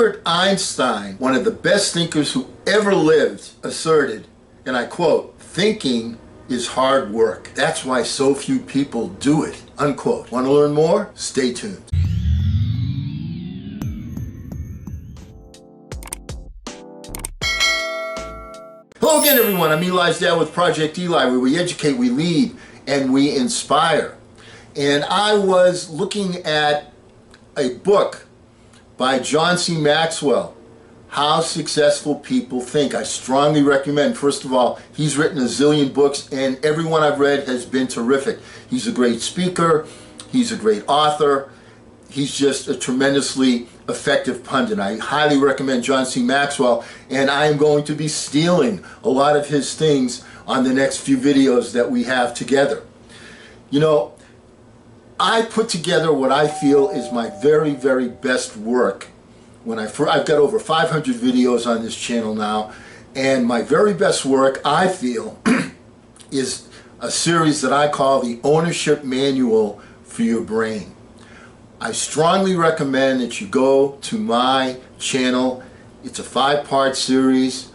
Albert Einstein, one of the best thinkers who ever lived, asserted, and I quote, "Thinking is hard work. That's why so few people do it," unquote. Want to learn more? Stay tuned. Hello again, everyone. I'm Eli Dale with Project Eli, where we educate, we lead, and we inspire. And I was looking at a book by John C. Maxwell, How Successful People Think. I strongly recommend. First of all, he's written a zillion books, and every one I've read has been terrific. He's a great speaker. He's a great author. He's just a tremendously effective pundit. I highly recommend John C. Maxwell, and I am going to be stealing a lot of his things on the next few videos that we have together. You know, I put together what I feel is my very, very best work. I've got over 500 videos on this channel now, and my very best work, I feel, is a series that I call the Ownership Manual for Your Brain. I strongly recommend that you go to my channel. It's a 5-part series.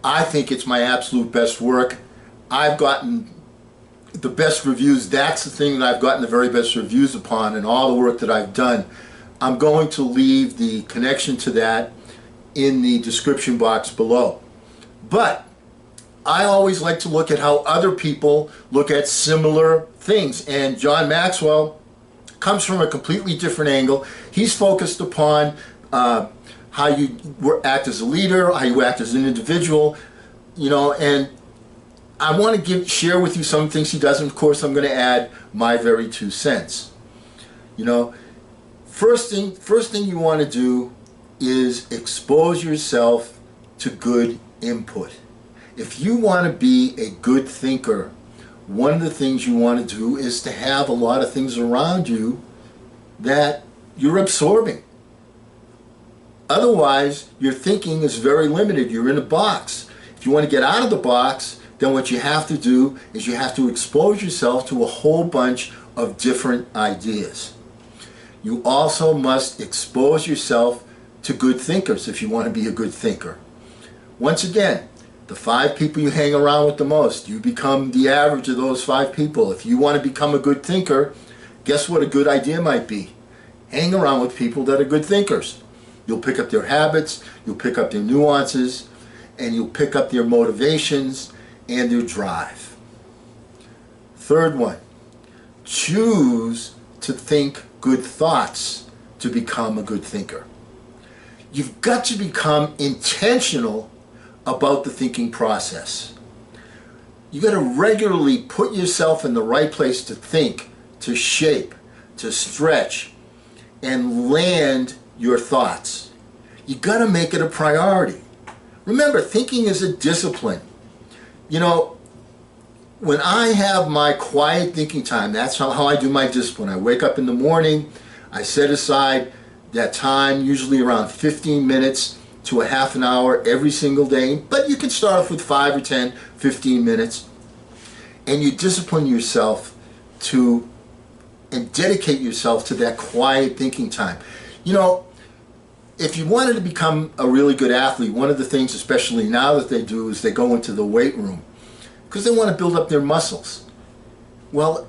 I think it's my absolute best work. I've gotten the best reviews. That's the thing that I've gotten the very best reviews upon in all the work that I've done. I'm going to leave the connection to that in the description box below. But I always like to look at how other people look at similar things. And John Maxwell comes from a completely different angle. He's focused upon how you act as a leader, how you act as an individual, you know, and I want to share with you some things he does, and of course I'm going to add my very 2 cents. You know, first thing you want to do is expose yourself to good input. If you want to be a good thinker, one of the things you want to do is to have a lot of things around you that you're absorbing. Otherwise, your thinking is very limited. You're in a box. If you want to get out of the box, then what you have to do is you have to expose yourself to a whole bunch of different ideas. You also must expose yourself to good thinkers if you want to be a good thinker. Once again, the 5 people you hang around with the most, you become the average of those 5 people. If you want to become a good thinker, guess what a good idea might be? Hang around with people that are good thinkers. You'll pick up their habits, you'll pick up their nuances, and you'll pick up their motivations and their drive. Third one, choose to think good thoughts to become a good thinker. You've got to become intentional about the thinking process. You got to regularly put yourself in the right place to think, to shape, to stretch, and land your thoughts. You got to make it a priority. Remember, thinking is a discipline. You know, when I have my quiet thinking time, that's how I do my discipline. I wake up in the morning, I set aside that time, usually around 15 minutes to a half an hour every single day, but you can start off with 5 or 10, 15 minutes, and you discipline yourself to and dedicate yourself to that quiet thinking time. You know, if you wanted to become a really good athlete, one of the things, especially now that they do, is they go into the weight room because they want to build up their muscles. Well,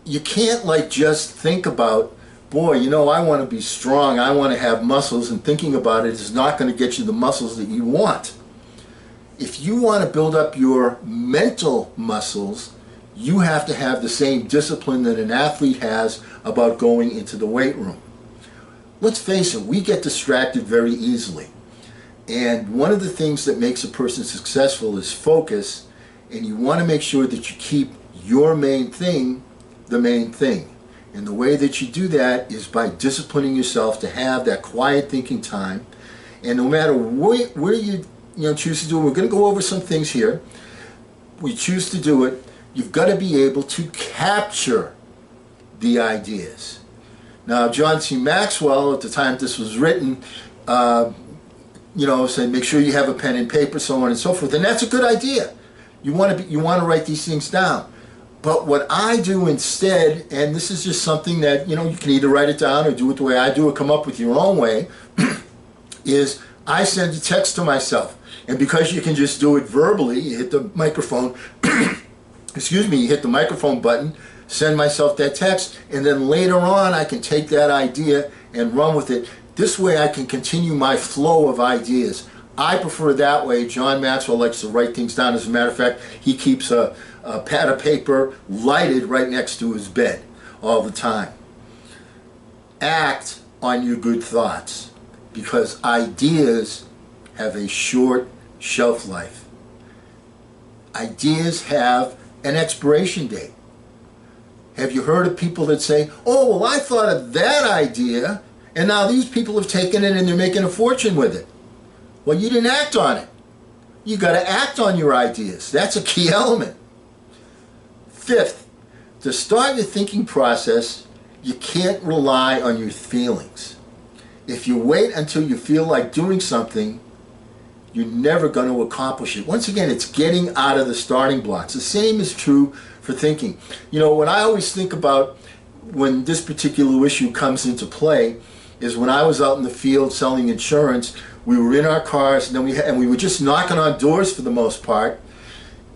you can't just think about, boy, you know, I want to be strong, I want to have muscles, and thinking about it is not going to get you the muscles that you want. If you want to build up your mental muscles, you have to have the same discipline that an athlete has about going into the weight room. Let's face it, we get distracted very easily. And one of the things that makes a person successful is focus, and you want to make sure that you keep your main thing the main thing. And the way that you do that is by disciplining yourself to have that quiet thinking time. And no matter where you choose to do it, we're going to go over some things here. We choose to do it, you've got to be able to capture the ideas. Now, John C. Maxwell, at the time this was written, said make sure you have a pen and paper, so on and so forth. And that's a good idea. You want to write these things down. But what I do instead, and this is just something that, you can either write it down or do it the way I do it, come up with your own way, is I send a text to myself. And because you can just do it verbally, you hit the microphone, excuse me, you hit the microphone button, send myself that text, and then later on I can take that idea and run with it. This way I can continue my flow of ideas. I prefer that way. John Maxwell likes to write things down. As a matter of fact, he keeps a pad of paper lighted right next to his bed all the time. Act on your good thoughts, because ideas have a short shelf life. Ideas have an expiration date. Have you heard of people that say, oh, well, I thought of that idea, and now these people have taken it and they're making a fortune with it? Well, you didn't act on it. You got to act on your ideas. That's a key element. Fifth, to start your thinking process, you can't rely on your feelings. If you wait until you feel like doing something, you're never going to accomplish it. Once again, it's getting out of the starting blocks. The same is true for thinking. You know, what I always think about when this particular issue comes into play is when I was out in the field selling insurance. We were in our cars, and then we were just knocking on doors for the most part.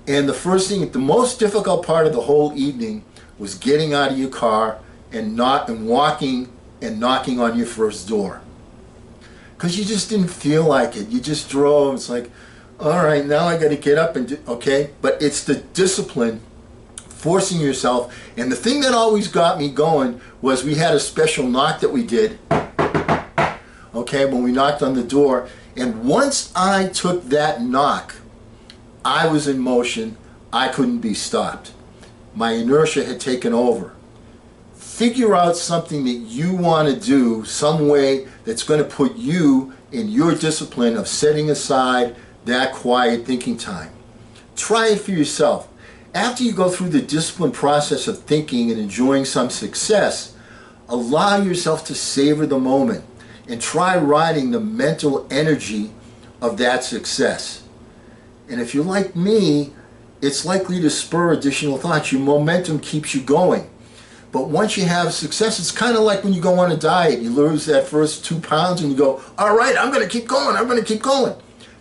And the most difficult part of the whole evening was getting out of your car and walking and knocking on your first door. Because you just didn't feel like it. You just drove. It's like, all right, now I got to get up and do, okay? But it's the discipline, forcing yourself. And the thing that always got me going was we had a special knock that we did, okay, when we knocked on the door. And once I took that knock, I was in motion. I couldn't be stopped. My inertia had taken over. Figure out something that you want to do, some way that's going to put you in your discipline of setting aside that quiet thinking time. Try it for yourself. After you go through the disciplined process of thinking and enjoying some success, allow yourself to savor the moment and try riding the mental energy of that success. And if you're like me, it's likely to spur additional thoughts. Your momentum keeps you going. But once you have success, it's kind of like when you go on a diet. You lose that first 2 pounds and you go, all right, I'm going to keep going. I'm going to keep going.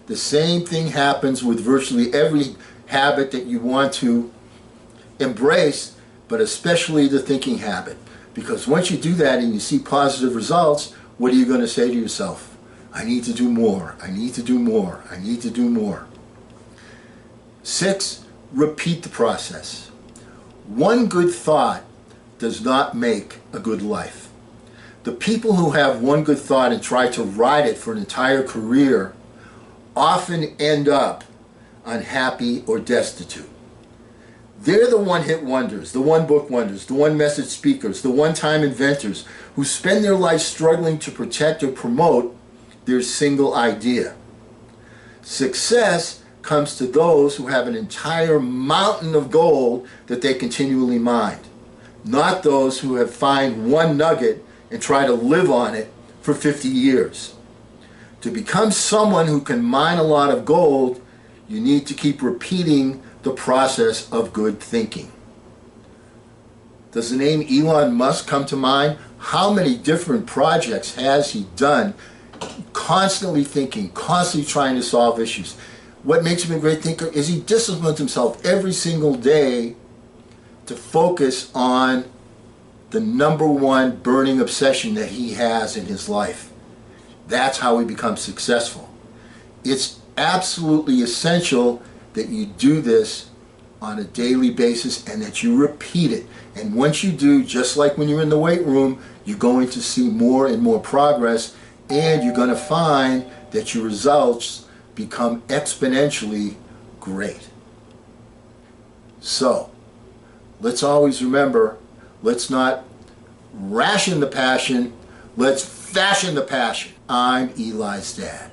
The same thing happens with virtually every habit that you want to embrace, but especially the thinking habit. Because once you do that and you see positive results, what are you going to say to yourself? I need to do more. I need to do more. I need to do more. 6, repeat the process. One good thought does not make a good life. The people who have one good thought and try to ride it for an entire career often end up unhappy or destitute. They're the one-hit wonders, the one-book wonders, the one-message speakers, the one-time inventors who spend their life struggling to protect or promote their single idea. Success comes to those who have an entire mountain of gold that they continually mine, not those who have found one nugget and try to live on it for 50 years. To become someone who can mine a lot of gold, you need to keep repeating the process of good thinking. Does the name Elon Musk come to mind? How many different projects has he done? Constantly thinking, constantly trying to solve issues. What makes him a great thinker is he disciplines himself every single day to focus on the #1 burning obsession that he has in his life. That's how he becomes successful. It's absolutely essential that you do this on a daily basis and that you repeat it. And once you do, just like when you're in the weight room, you're going to see more and more progress, and you're going to find that your results become exponentially great. So, let's always remember, let's not ration the passion, let's fashion the passion. I'm Eli's dad.